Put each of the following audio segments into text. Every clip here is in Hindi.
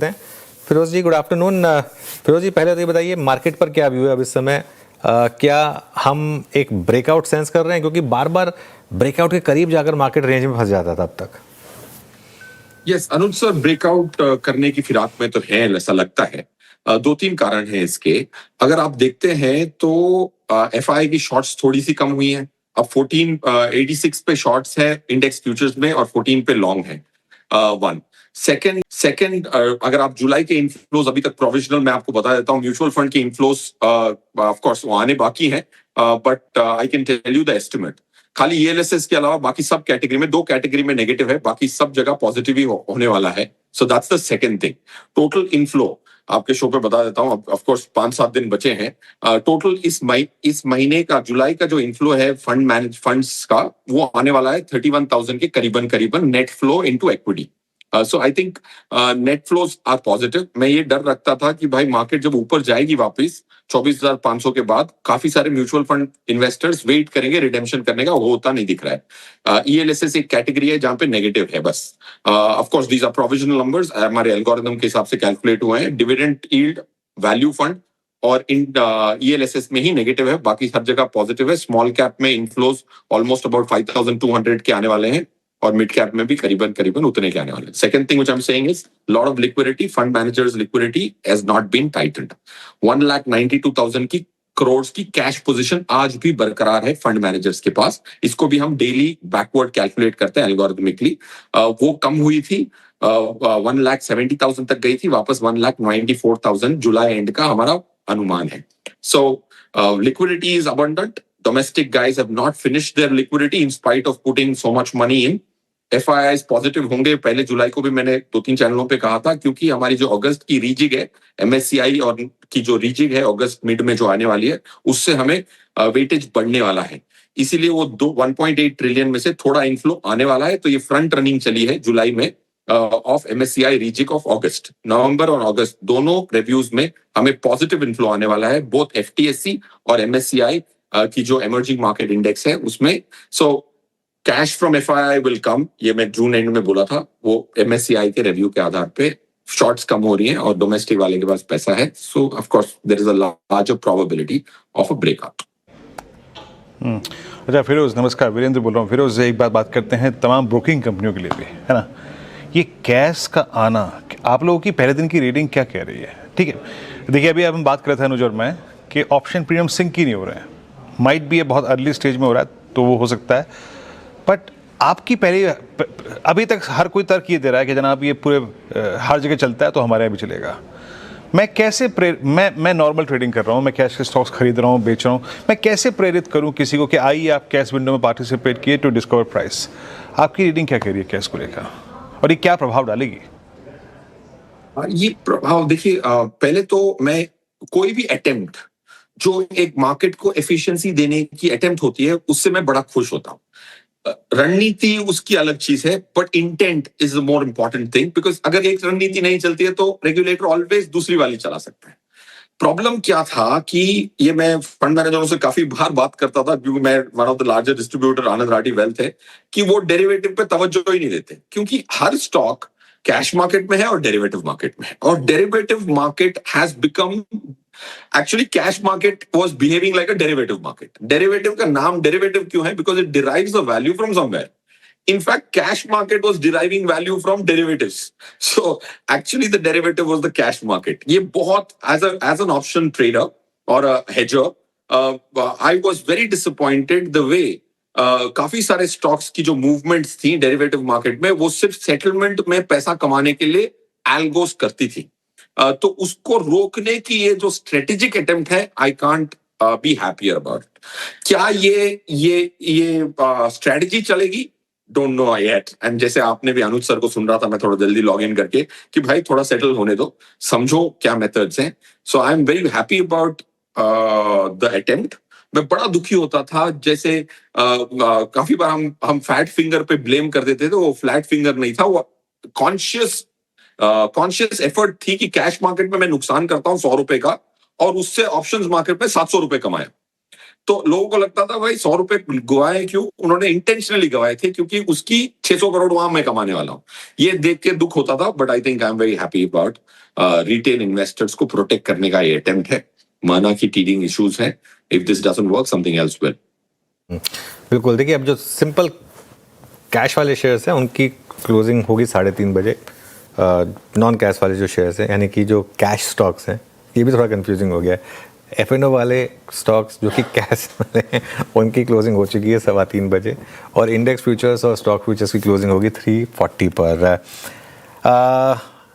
हैं। फिरोज जी, गुड आफ्टरनून। फिरोज जी, पहले तो ये बताइए मार्केट पर क्या व्यू है अब इस समय। क्या हम एक ब्रेकआउट सेंस कर रहे हैं, क्योंकि बार बार ब्रेकआउट के करीब जाकर मार्केट रेंज में फंस जाता था अब तक। यस अनुज सर, ब्रेकआउट करने की फिराक में तो है, ऐसा लगता है। दो तीन कारण हैं इसके। अगर आप देखते हैं तो एफआई की शॉर्ट्स थोड़ी सी कम हुई हैं। अब 1486 पे शॉर्ट्स है इंडेक्स फ्यूचर्स में और 14 पे लॉन्ग है। वन सेकंड, अगर आप जुलाई के इनफ्लोज अभी तक प्रोविजनल मैं आपको बता देता हूँ, म्यूचुअल फंड के इनफ्लोज ऑफ कोर्स वो आने बाकी हैं, but I can tell you the estimate. खाली ईएलएसएस के अलावा बाकी सब कैटेगरी में, दो कैटेगरी में नेगेटिव है, बाकी सब जगह पॉजिटिव ही होने वाला है। So that's the second thing. Total inflow आपके शो पे बता देता हूँ, ऑफ कोर्स 5-7 दिन बचे हैं। टोटल इस महीने का, जुलाई का जो इनफ्लो है फंड्स का, वो आने वाला है 31,000 के करीबन करीबन net flow into equity. So I think net flows are positive. मैं ये डर रखता था कि भाई मार्केट जब ऊपर जाएगी वापस 24,500 के बाद, काफी सारे म्यूचुअल फंड इन्वेस्टर्स वेट करेंगे रिडेम्पशन करने का, वो होता नहीं दिख रहा है। ईएलएसएस एक कैटेगरी है जहां पे नेगेटिव है बस। Of course these are provisional numbers, हमारे एल्गोरिथम के हिसाब से कैलकुलेट हुए हैं। डिविडेंड यील्ड, वैल्यू फंड और इन ईएलएसएस में ही नेगेटिव है, बाकी हर जगह पॉजिटिव है। स्मॉल कैप में इनफ्लोज ऑलमोस्ट अबाउट 5,200 के आने वाले हैं और मिड कैप में भी करीबन करीबन उतने के आने वाले हैं। Second thing which I am saying is lot of liquidity, fund managers liquidity has not been tightened. 1,92,000 की करोड़ की कैश पोजीशन आज भी बरकरार है फंड मैनेजर्स के पास। इसको भी हम डेली बैकवर्ड कैलकुलेट करते हैं एल्गोरिथमिकली। वो कम हुई थी, 1,70,000 तक गई थी, वापस 1,94,000 जुलाई एंड का हमारा अनुमान है। So liquidity is abundant. Domestic guys have not finished their liquidity in spite of putting so much money in. FIIs positive होंगे, पहले जुलाई को भी मैंने 2-3 चैनलों पे कहा था, क्योंकि हमारी जो अगस्त की रीजिग है, एमएससीआई और की जो रीजिग है अगस्त मिड में जो आने वाली है, उससे हमें वेटेज बढ़ने वाला है। इसीलिए वो 1.8 ट्रिलियन में से थोड़ा इनफ्लो आने वाला है। तो ये फ्रंट रनिंग चली है जुलाई में ऑफ एमएससीआई रीजिग ऑफ अगस्त। नवंबर और अगस्त दोनों रिव्यूज में हमें पॉजिटिव इनफ्लो आने वाला है, बोथ एफटीएससी और एमएससीआई की जो इमर्जिंग मार्केट इंडेक्स है उसमें। So cash from FII will come, ये मैं जून एंड में बोला था। वो एमएससीआई के रिव्यू के आधार पे शॉर्ट्स कम हो रही हैं और डोमेस्टिक वाले के पास पैसा है। So of course there is a larger probability of a breakout. अच्छा फिरोज, नमस्कार, वीरेंद्र बोल रहा हूँ। फिरोज, एक बात करते हैं तमाम ब्रोकिंग कंपनियों के लिए भी, है ना, ये कैश का आना, आप लोगों की पहले दिन की रीडिंग क्या कह रही है? ठीक है, देखिए अभी हम बात कर रहे थे अनुज और मैं कि ऑप्शन प्रीमियम सिंक ही नहीं हो रहे हैं। माइट भी ये बहुत अर्ली स्टेज में हो रहा है तो वो हो सकता है, बट आपकी पहले अभी तक हर कोई तर्क ये दे रहा है कि जनाब ये पूरे हर जगह चलता है तो हमारे यहाँ भी चलेगा। मैं कैसे मैं नॉर्मल ट्रेडिंग कर रहा हूँ, मैं कैश के स्टॉक्स खरीद रहा हूँ, बेच रहा हूँ, मैं कैसे प्रेरित करूँ किसी को कि आइए आप कैश विंडो में पार्टिसिपेट किए टू डिस्कवर प्राइस? आपकी रीडिंग क्या कह रही है कैश को लेकर, और ये क्या प्रभाव डालेगी? ये प्रभाव देखिए, पहले तो मैं कोई भी अटेम्प्ट जो एक मार्केट को एफिशिएंसी देने की अटेम्प्ट होती है, उससे मैं बड़ा खुश होता हूं। रणनीति उसकी अलग चीज है, but intent is the more important thing, because अगर एक रणनीति नहीं चलती है तो रेगुलेटर ऑलवेज दूसरी वाली चला सकता है। प्रॉब्लम क्या था कि ये मैं फंड मैनेजरों से काफी बार बात करता था, क्योंकि मैं one of the largest distributor Anand Rathi wealth है, कि वो डेरिवेटिव पे तवज्जो ही नहीं देते, क्योंकि हर स्टॉक कैश मार्केट में है और डेरिवेटिव मार्केट में है। और derivative market has become, actually cash market was behaving like a derivative market. Derivative का नाम डेरिवेटिव क्यों है? Because it derives the value from somewhere. In fact, cash market was deriving value from derivatives. So actually the derivative was the cash market. ये बहुत as an option trader or a hedger, I was very disappointed the way काफी सारे स्टॉक्स की जो मूवमेंट्स थी डेरिवेटिव मार्केट में, वो सिर्फ सेटलमेंट में पैसा कमाने के लिए एल्गोस करती थी। तो उसको रोकने की ये जो स्ट्रेटेजिक अटेम्प्ट है, I can't be happier about. क्या ये स्ट्रेटेजी चलेगी? Don't know yet. एंड जैसे आपने भी अनुज सर को सुन रहा था, मैं थोड़ा जल्दी लॉग इन करके कि भाई थोड़ा सेटल होने दो, समझो क्या मेथड्स हैं। So I am very happy about the attempt. मैं बड़ा दुखी होता था, जैसे काफी बार हम फैट फिंगर पे ब्लेम कर देते थे, वो फ्लैट फिंगर नहीं था, वो कॉन्शियस एफर्ट थी कि कैश मार्केट में मैं नुकसान करता हूं 100 रुपए का, और उससे ऑप्शंस मार्केट में 700 रुपए कमाया। तो लोगों को लगता था भाई 100 रुपए गवाए क्यों, उन्होंने इंटेंशनली गवाए थे क्योंकि उसकी 600 करोड़ वहां मैं कमाने वाला हूं। ये देख के दुख होता था, but I think I am very happy about retail investors को प्रोटेक्ट करने का ये अटेम्प्ट है। माना कि टीडिंग इश्यूज है, if this doesn't work something else will. बिल्कुल, देखिए अब जो सिंपल कैश वाले शेयर्स हैं उनकी क्लोजिंग होगी 3:30 बजे। नॉन कैश वाले जो शेयर्स हैं यानी कि जो कैश स्टॉक्स हैं, ये भी थोड़ा कंफ्यूजिंग हो गया है। F&O वाले स्टॉक्स जो कि कैश वाले हैं उनकी क्लोजिंग हो चुकी है 3:15 बजे, और इंडेक्स फ्यूचर्स और स्टॉक फ्यूचर्स की क्लोजिंग होगी 3:40 पर।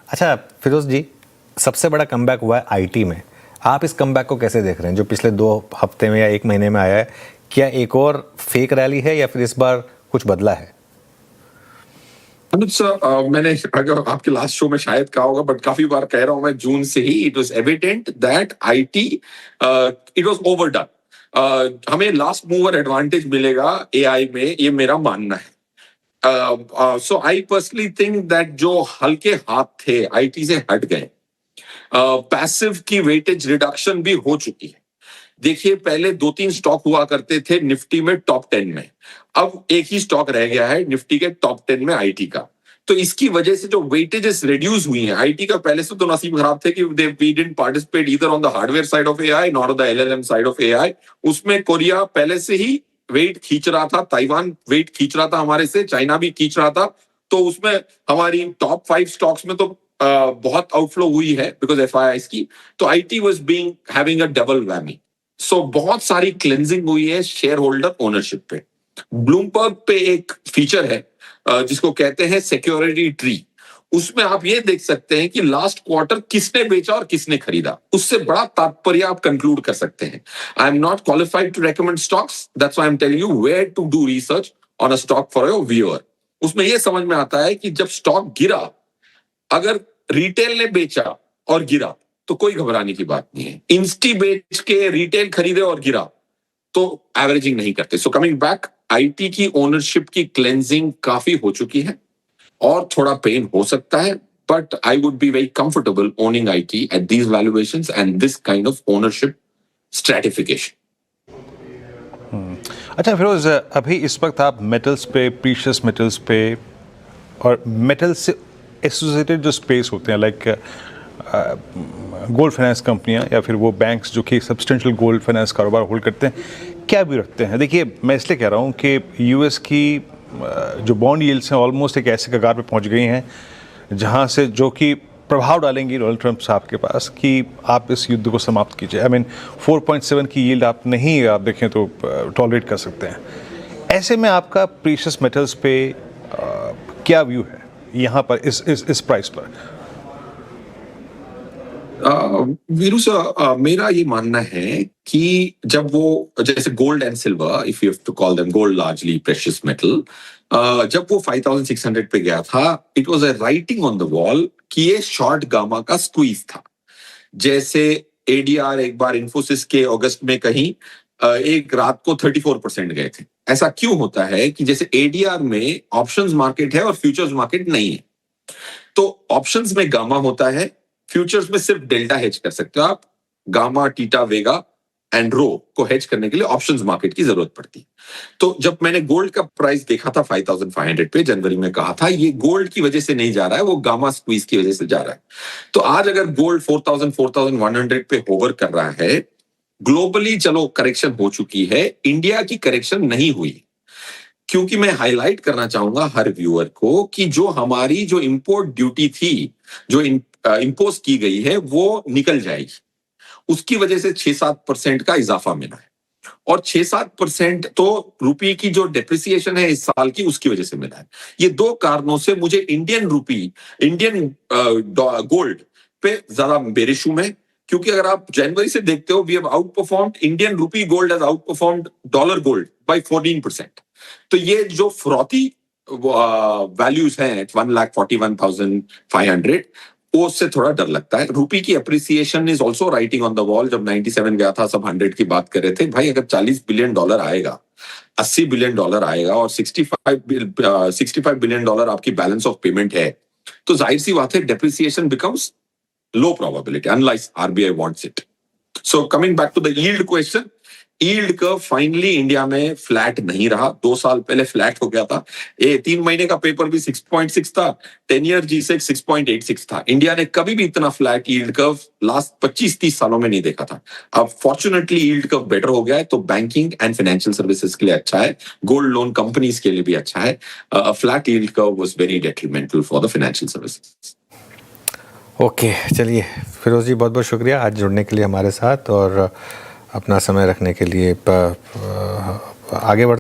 अच्छा फिरोज जी, सबसे बड़ा कमबैक हुआ है आईटी में। आप इस कमबैक को कैसे देख रहे हैं जो पिछले 2 हफ्ते में या 1 महीने में आया है? क्या एक और फेक रैली है या फिर इस बार कुछ बदला है? अनुज सर, मैंने अगर आपके लास्ट शो में शायद कहा होगा, बट काफी बार कह रहा हूं मैं जून से ही, it was evident that IT it was overdone. हमें लास्ट मूवर एडवांटेज मिलेगा एआई में, ये मेरा मानना है। So I personally think that जो हल्के हाथ थे आईटी से हट गए। पैसिव की वेटेज रिडक्शन भी हो चुकी है। देखिए पहले 2-3 स्टॉक हुआ करते थे निफ्टी में टॉप 10 में, अब एक ही स्टॉक रह गया है निफ्टी के टॉप 10 में आईटी का। तो इसकी वजह से जो वेटेजेस रिड्यूस हुई हैं आईटी का, पहले से तो नसीब खराब थे कि we didn't participate either on the hardware side of AI not on the LLM side of AI. उसमें कोरिया पहले से ही वेट खींच रहा था, ताइवान वेट खींच रहा था हमारे से, चाइना भी खींच रहा था। तो उसमें हमारी टॉप 5 स्टॉक्स में तो बहुत आउटफ्लो हुई है बिकॉज एफआईआई की। तो IT was being having a double whammy. So बहुत सारी क्लेंजिंग हुई है शेयर होल्डर ओनरशिप पे। ब्लूमबर्ग पे एक फीचर है जिसको कहते हैं सिक्योरिटी ट्री। उसमें आप ये देख सकते हैं कि लास्ट क्वार्टर किसने बेचा और किसने खरीदा, उससे बड़ा तात्पर्य आप कंक्लूड कर सकते हैं। I am not qualified to recommend stocks, that's why I am telling you where to do research on a stock for your viewer. उसमें यह समझ में आता है कि जब स्टॉक गिरा, अगर रिटेल ने बेचा और गिरा तो कोई घबराने की बात नहीं है। इंस्टी बेच के रिटेल खरीदे और गिरा तो एवरेजिंग नहीं करते। सो कमिंग बैक, आईटी की ओनरशिप की क्लेंजिंग काफी हो चुकी है और थोड़ा पेन हो सकता है, but I would be very comfortable owning IT at these valuations and this kind of ownership stratification. अच्छा फिरोज, अभी इस वक्त आप मेटल्स पे, प्रीशियस मेटल्स पे और मेटल से एसोसिएटेड जो स्पेस होते हैं लाइक गोल्ड फाइनेंस कंपनियां या फिर वो बैंक्स जो कि सब्सटेंशियल गोल्ड फाइनेंस कारोबार होल्ड करते हैं, क्या भी रखते हैं? देखिए मैं इसलिए कह रहा हूं कि यूएस की जो बॉन्ड यील्ड्स हैं ऑलमोस्ट एक ऐसे कगार पे पहुंच गई हैं जहां से जो कि प्रभाव डालेंगी डोनाल्ड ट्रंप साहब के पास कि आप इस युद्ध को समाप्त कीजिए। आई मीन 4.7 की यील्ड आप नहीं, आप देखें तो टॉलरेट कर सकते हैं। ऐसे में आपका प्रीशियस मेटल्स पे क्या व्यू है यहाँ पर इस प्राइस पर? वीरू सर, मेरा ये मानना है कि जब वो जैसे gold and silver, if you have to call them gold largely precious metal, जब वो 5600 पे गया था, it was a writing on the wall कि ये शॉर्ट गामा का स्क्वीज था। जैसे एडीआर एक बार इन्फोसिस के अगस्त में कहीं एक रात को 34% गए थे। ऐसा क्यों होता है कि जैसे एडीआर में ऑप्शंस मार्केट है और फ्यूचर्स मार्केट नहीं है, तो ऑप्शंस में गामा होता है, फ्यूचर्स में सिर्फ डेल्टा हेज कर सकते हो आप। गामा, टीटा, वेगा एंड रो को हेज करने के लिए ऑप्शंस मार्केट की जरूरत पड़ती है। तो जब मैंने गोल्ड का प्राइस देखा था 5500 पे, जनवरी में कहा था ये गोल्ड की वजह से नहीं जा रहा है, वो गामा स्क्वीज की वजह से जा रहा है। तो आज अगर गोल्ड 4100 पे होवर कर रहा है, ग्लोबली चलो करेक्शन हो चुकी है, इंडिया की करेक्शन नहीं हुई। क्योंकि मैं हाईलाइट करना चाहूंगा हर व्यूअर को कि जो हमारी जो इंपोर्ट ड्यूटी थी, जो इंपोज की गई है, वो निकल जाएगी। उसकी वजह से 6-7% का इजाफा मिला है, और 6-7% तो रुपये की जो डेप्रिसिएशन है इस साल की, उसकी वजह से मिला है। ये 2 कारणों से मुझे इंडियन गोल्ड पे ज्यादा बेरिश हूं मैं। क्योंकि अगर आप जनवरी से देखते हो, we have outperformed, Indian rupee gold has outperformed dollar gold by 14%। तो ये जो फ्रॉथी वैल्यूज हैं 1,41,500, वो उससे थोड़ा डर लगता है। रुपी की appreciation is also writing on the wall. जब 97 गया था, सब 100 की बात कर रहे थे। भाई अगर $40 बिलियन आएगा, $80 बिलियन आएगा और 65 बिलियन आपकी बैलेंस ऑफ पेमेंट है, तो जाहिर सी बात है depreciation becomes low probability unlike RBI wants it. So coming back to the yield question, yield curve finally India में फ्लैट नहीं रहा। 2 साल पहले फ्लैट हो गया था। ये 3 महीने का पेपर भी 6.6 था, 10 ईयर G-Sec 6.86 था। इंडिया ने कभी भी इतना फ्लैट यील्ड कर्व लास्ट 25-30 सालों में नहीं देखा था। अब फॉर्चुनेटली यील्ड कर्व बेटर हो गया है, तो बैंकिंग एंड फाइनेंशियल सर्विसेज के लिए अच्छा है, गोल्ड लोन कंपनीज के लिए भी अच्छा है। Flat yield curve was very detrimental for the financial services. Okay, चलिए फिरोज जी, बहुत बहुत शुक्रिया आज जुड़ने के लिए हमारे साथ और अपना समय रखने के लिए। आगे बढ़